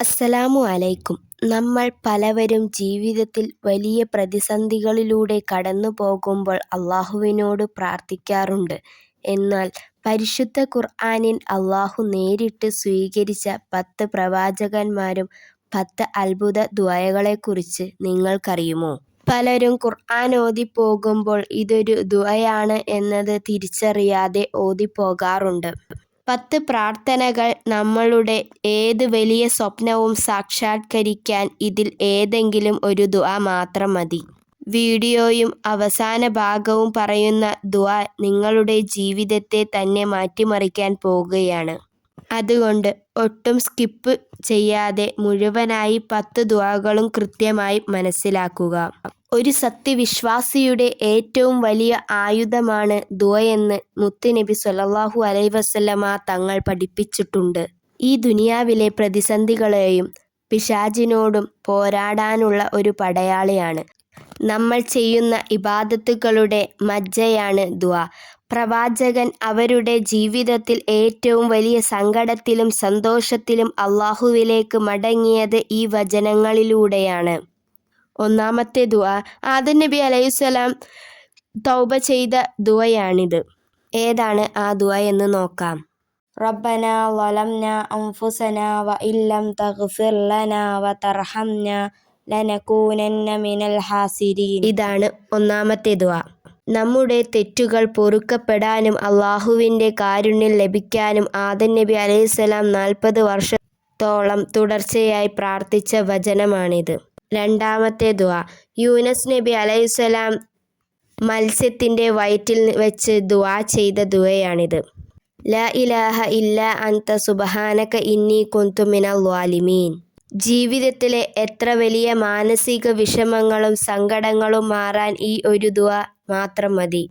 അസ്സലാമു അലൈക്കും. നമ്മൾ പലവരും ജീവിതത്തിൽ വലിയ പ്രതിസന്ധികളിലൂടെ കടന്നു പോകുമ്പോൾ അള്ളാഹുവിനോട് പ്രാർത്ഥിക്കാറുണ്ട്. എന്നാൽ പരിശുദ്ധ ഖുർആനിൽ അള്ളാഹു നേരിട്ട് സ്വീകരിച്ച 10 പ്രവാചകന്മാരും 10 അത്ഭുത ദുആകളെക്കുറിച്ച് നിങ്ങൾക്കറിയുമോ? പലരും ഖുർആൻ ഓതിപ്പോകുമ്പോൾ ഇതൊരു ദുആയാണ് എന്നത് തിരിച്ചറിയാതെ ഓതിപ്പോകാറുണ്ട്. 10 പ്രാർത്ഥനകൾ. നമ്മളുടെ ഏത് വലിയ സ്വപ്നവും സാക്ഷാത്കരിക്കാൻ ഇതിൽ ഏതെങ്കിലും ഒരു ദുആ മാത്രം മതി. വീഡിയോയും അവസാന ഭാഗവും പറയുന്ന ദുആ നിങ്ങളുടെ ജീവിതത്തെ തന്നെ മാറ്റിമറിക്കാൻ പോകുകയാണ്. അതുകൊണ്ട് ഒട്ടും സ്കിപ്പ് ചെയ്യാതെ മുഴുവനായി 10 ദുആകളും കൃത്യമായി മനസ്സിലാക്കുക. ഒരു സത്യവിശ്വാസിയുടെ ഏറ്റവും വലിയ ആയുധമാണ് ദുആയെന്ന് മുത്തുനബി സ്വല്ലല്ലാഹു അലൈഹി വസല്ലമ തങ്ങൾ പഠിപ്പിച്ചിട്ടുണ്ട്. ഈ ദുനിയാവിലെ പ്രതിസന്ധികളെയും പിശാചിനോടും പോരാടാനുള്ള ഒരു പടയാളിയാണ്. നമ്മൾ ചെയ്യുന്ന ഇബാദത്തുകളുടെ മജ്ജയാണ് ദുആ. പ്രവാചകൻ അവരുടെ ജീവിതത്തിൽ ഏറ്റവും വലിയ സങ്കടത്തിലും സന്തോഷത്തിലും അള്ളാഹുവിലേക്ക് മടങ്ങിയത് ഈ വചനങ്ങളിലൂടെയാണ്. ഒന്നാമത്തെ ദുആ ആദം നബി അലൈഹിസ്സലാം തൗബ ചെയ്ത ദുആയാണിത്. ഏതാണ് ആ ദുആ എന്ന് നോക്കാം. റബ്ബനാ ളലംനാ അൻഫുസനാ വഇല്ലം തഗ്ഫിർ ലനാ വതർഹംനാ ലനകൂനന്ന മിനൽ ഹാസിരീൻ. ഇതാണ് ഒന്നാമത്തെ ദുആ. നമ്മുടെ തെറ്റുകൾ പൊറുക്കപ്പെടാനും അള്ളാഹുവിൻ്റെ കാരുണ്യം ലഭിക്കാനും ആദം നബി അലൈഹിസ്സലാം 40 വർഷത്തോളം തുടർച്ചയായി പ്രാർത്ഥിച്ച വചനമാണിത്. രണ്ടാമത്തെ ദുആ യൂനുസ് നബി അലൈഹിസ്സലാം മത്സ്യത്തിൻ്റെ വയറ്റിൽ വെച്ച് ദുആ ചെയ്ത ദുആയാണിത്. ലാ ഇലാഹ ഇല്ലാ അൻത സുബ്ഹാനക ഇന്നി കുന്തു മിനൽ ളാലിമീൻ. ജീവിതത്തിലെ എത്ര വലിയ മാനസിക വിഷമങ്ങളും സങ്കടങ്ങളും മാറാൻ ഈ ഒരു ദുആ മാത്രം മതി.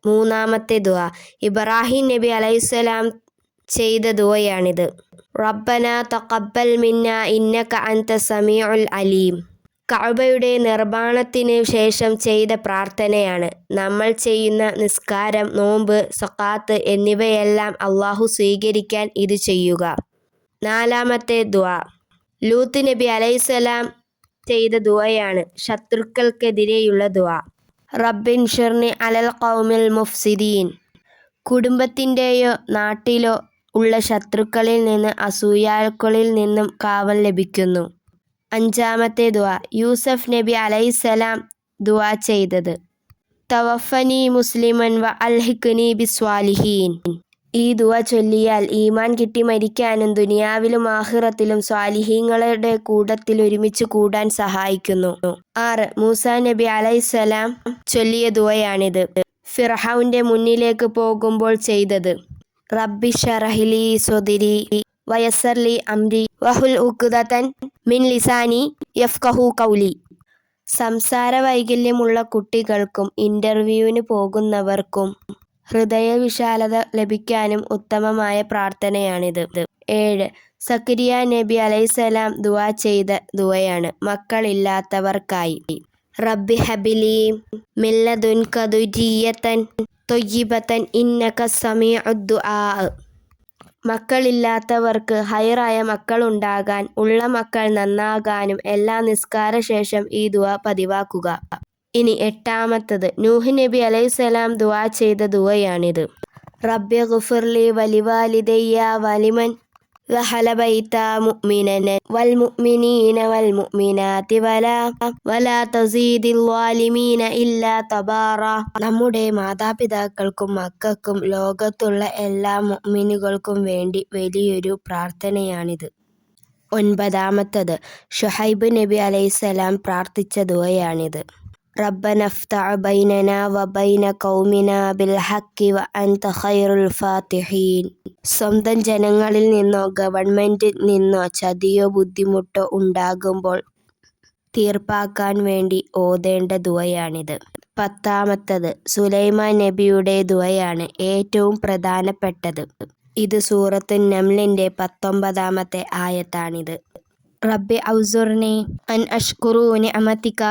മൂന്നാമത്തെ ദുആ ഇബ്രാഹിം നബി അലൈഹിസ്സലാം ചെയ്ത ദുആയാണിത്. റബ്ബനാ തഖബ്ബൽ മിന്നാ ഇന്നക അൻത സമീഉൽ അലീം. കഅബയുടെ നിർമ്മാണത്തിന് ശേഷം ചെയ്ത പ്രാർത്ഥനയാണ്. നമ്മൾ ചെയ്യുന്ന നിസ്കാരം, നോമ്പ്, സക്കാത്ത് എന്നിവയെല്ലാം അള്ളാഹു സ്വീകരിക്കാൻ ഇത് ചെയ്യുക. നാലാമത്തെ ദുആ ലൂത്ത് നബി അലൈഹിസ്സലാം ചെയ്ത ദുആയാണ്. ശത്രുക്കൾക്കെതിരെയുള്ള ദുആ. റബ്ബിൻഷുർനി അലൽ ഖൗമിൽ മുഫ്സിദീൻ. കുടുംബത്തിൻ്റെയോ നാട്ടിലോ ഉള്ള ശത്രുക്കളിൽ നിന്ന്, അസൂയാലുക്കളിൽ നിന്നും കാവൽ ലഭിക്കുന്നു. അഞ്ചാമത്തെ ദുആ യൂസഫ് നബി അലൈഹിസ്സലാം ദുആ ചെയ്തത്. തവഫനി മുസ്ലിമൻ വ അൽഹിഖ്നി ബിസ്വാലിഹീൻ. ഈ ദുആ ചൊല്ലിയാൽ ഈമാൻ കിട്ടി മരിക്കാനും ദുനിയാവിലും ആഖിറത്തിലും സ്വാലിഹീങ്ങളുടെ കൂട്ടത്തിൽ ഒരുമിച്ച് കൂടാൻ സഹായിക്കുന്നു. 6 മൂസാ നബി അലൈഹിസ്സലാം ചൊല്ലിയ ദുആയാണിത്. ഫിർഔന്റെ മുന്നിലേക്ക് പോകുമ്പോൾ ചെയ്തത്. റബ്ബി ശറഹ് ലി സ്വദ്രി വയസ്സിർ ലി അംരി വഹുൽ ഉഖ്ദതൻ മിൻ ലിസാനി യഫ്ഖഹു ഖൗലി. സംസാര വൈകല്യമുള്ള കുട്ടികൾക്കും ഇന്റർവ്യൂവിന് പോകുന്നവർക്കും ഹൃദയവിശാലത ലഭിക്കാനും ഉത്തമമായ പ്രാർത്ഥനയാണിത്. 7 സക്കരിയ നബി അലൈഹിസ്സലാം ദുആ ചെയ്ത ദുആയാണ് മക്കളില്ലാത്തവർക്കായി. റബ്ബി ഹബ്ലി മിൻ ലദുൻക ദുർരിയ്യതൻ ത്വയ്യിബതൻ ഇന്നക സമീഉദ് ദുആ. മക്കളില്ലാത്തവർക്ക് ഹൈറായ മക്കളുണ്ടാകാൻ, ഉള്ള മക്കൾ നന്നാകാനും എല്ലാ നിസ്കാര ശേഷം ഈ ദുആ പതിവാക്കുക. ഇനി 8ാമത്തത് നൂഹ് നബി അലൈഹിസ്സലാം ദുആ ചെയ്ത ദുആയാണിത്. റബ്ബി ഗ്ഫിർലി വലിവാലിദയ്യ വലിമൻ ദഖല ബൈത മുഅ്മിനൻ വൽ മുഅ്മിനീന വൽ മുഅ്മിനാതി വലാ തസീദിൽ ളാലിമീന ഇല്ലാ തബാറ. നമ്മുടെ മാതാപിതാക്കൾക്കും മക്കൾക്കും ലോകത്തുള്ള എല്ലാ മുഅ്മിനുകൾക്കും വേണ്ടി വലിയൊരു പ്രാർത്ഥനയാണിത്. 9ാമത്തത് ശുഐബ് നബി അലൈഹിസ്സലാം പ്രാർത്ഥിച്ച ദുആയാണിത്. റബ്ബന ഫ്തഅ് ബൈനനാ വബൈന ഖൗമിനാ ബിൽ ഹഖ് വ അൻത ഖൈറുൽ ഫാത്തിഹീൻ. സ്വന്തം ജനങ്ങളിൽ നിന്നോ ഗവൺമെന്റിൽ നിന്നോ ചതിയോ ബുദ്ധിമുട്ടോ ഉണ്ടാകുമ്പോൾ തീർപ്പാക്കാൻ വേണ്ടി ഓതേണ്ട ദുആയാണിത്. 10ാമത്തത് സുലൈമാൻ നബിയുടെ ദുആയാണ് ഏറ്റവും പ്രധാനപ്പെട്ടത്. ഇത് സൂറത്തുൻ നംലിന്റെ 19ാമത്തെ ആയത്താണിത്. റബ്ബി ഔസുർനി അൻ അഷ്കുറു നിഅമതിക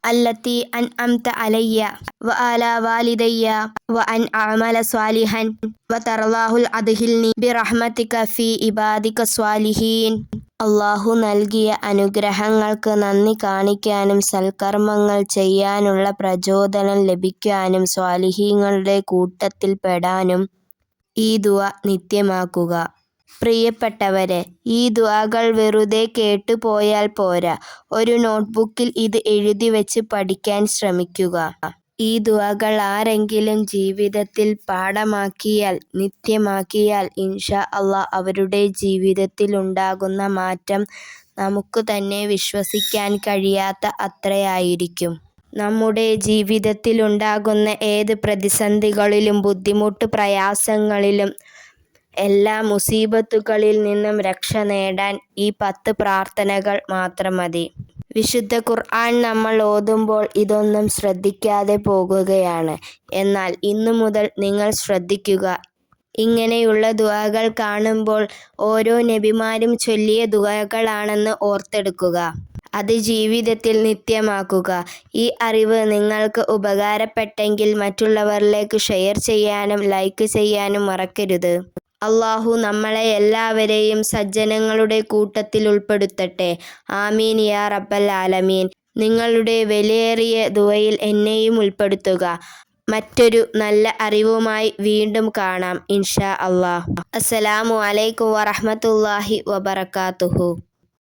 التي أنعمت علي وعلى والدي وأن أعمل صالحا وترضاه الأدخلني برحمتك في عبادك الصالحين. അള്ളാഹു നൽകിയ അനുഗ്രഹങ്ങൾക്ക് നന്ദി കാണിക്കാനും സൽക്കർമ്മങ്ങൾ ചെയ്യാനുള്ള പ്രചോദനം ലഭിക്കാനും സ്വാലിഹീങ്ങളുടെ കൂട്ടത്തിൽ പെടാനും ഈ ദുആ നിത്യമാക്കുക. പ്രിയപ്പെട്ടവരെ, ഈ ദുആകൾ വെറുതെ കേട്ടുപോയാൽ പോരാ, ഒരു നോട്ട്ബുക്കിൽ ഇത് എഴുതി വെച്ച് പഠിക്കാൻ ശ്രമിക്കുക. ഈ ദുആകൾ ആരെങ്കിലും ജീവിതത്തിൽ പാഠമാക്കിയാൽ, നിത്യമാക്കിയാൽ ഇൻഷാ അല്ലാഹ് അവരുടെ ജീവിതത്തിൽ ഉണ്ടാകുന്ന മാറ്റം നമുക്ക് തന്നെ വിശ്വസിക്കാൻ കഴിയാത്ത അത്രയായിരിക്കും. നമ്മുടെ ജീവിതത്തിലുണ്ടാകുന്ന ഏത് പ്രതിസന്ധികളിലും ബുദ്ധിമുട്ട് പ്രയാസങ്ങളിലും എല്ലാ മുസീബത്തുകളിൽ നിന്നും രക്ഷ നേടാൻ ഈ 10 പ്രാർത്ഥനകൾ മാത്രം മതി. വിശുദ്ധ ഖുർആൻ നമ്മൾ ഓതുമ്പോൾ ഇതൊന്നും ശ്രദ്ധിക്കാതെ പോകുകയാണ്. എന്നാൽ ഇന്നു മുതൽ നിങ്ങൾ ശ്രദ്ധിക്കുക. ഇങ്ങനെയുള്ള ദുആകൾ കാണുമ്പോൾ ഓരോ നബിമാരും ചൊല്ലിയ ദുആകളാണെന്ന് ഓർത്തെടുക്കുക. അത് ജീവിതത്തിൽ നിത്യമാക്കുക. ഈ അറിവ് നിങ്ങൾക്ക് ഉപകാരപ്പെട്ടെങ്കിൽ മറ്റുള്ളവരിലേക്ക് ഷെയർ ചെയ്യാനും ലൈക്ക് ചെയ്യാനും മറക്കരുത്. അള്ളാഹു നമ്മളെ എല്ലാവരെയും സജ്ജനങ്ങളുടെ കൂട്ടത്തിൽ ഉൾപ്പെടുത്തട്ടെ. ആമീൻ യാ റബ്ബൽ ആലമീൻ. നിങ്ങളുടെ വിലയേറിയ ദുആയിൽ എന്നെയും ഉൾപ്പെടുത്തുക. മറ്റൊരു നല്ല അറിവുമായി വീണ്ടും കാണാം ഇൻഷാ അല്ലാഹ്. അസ്സലാമു അലൈക്കും വറഹ്മത്തുള്ളാഹി വബറകാതുഹു.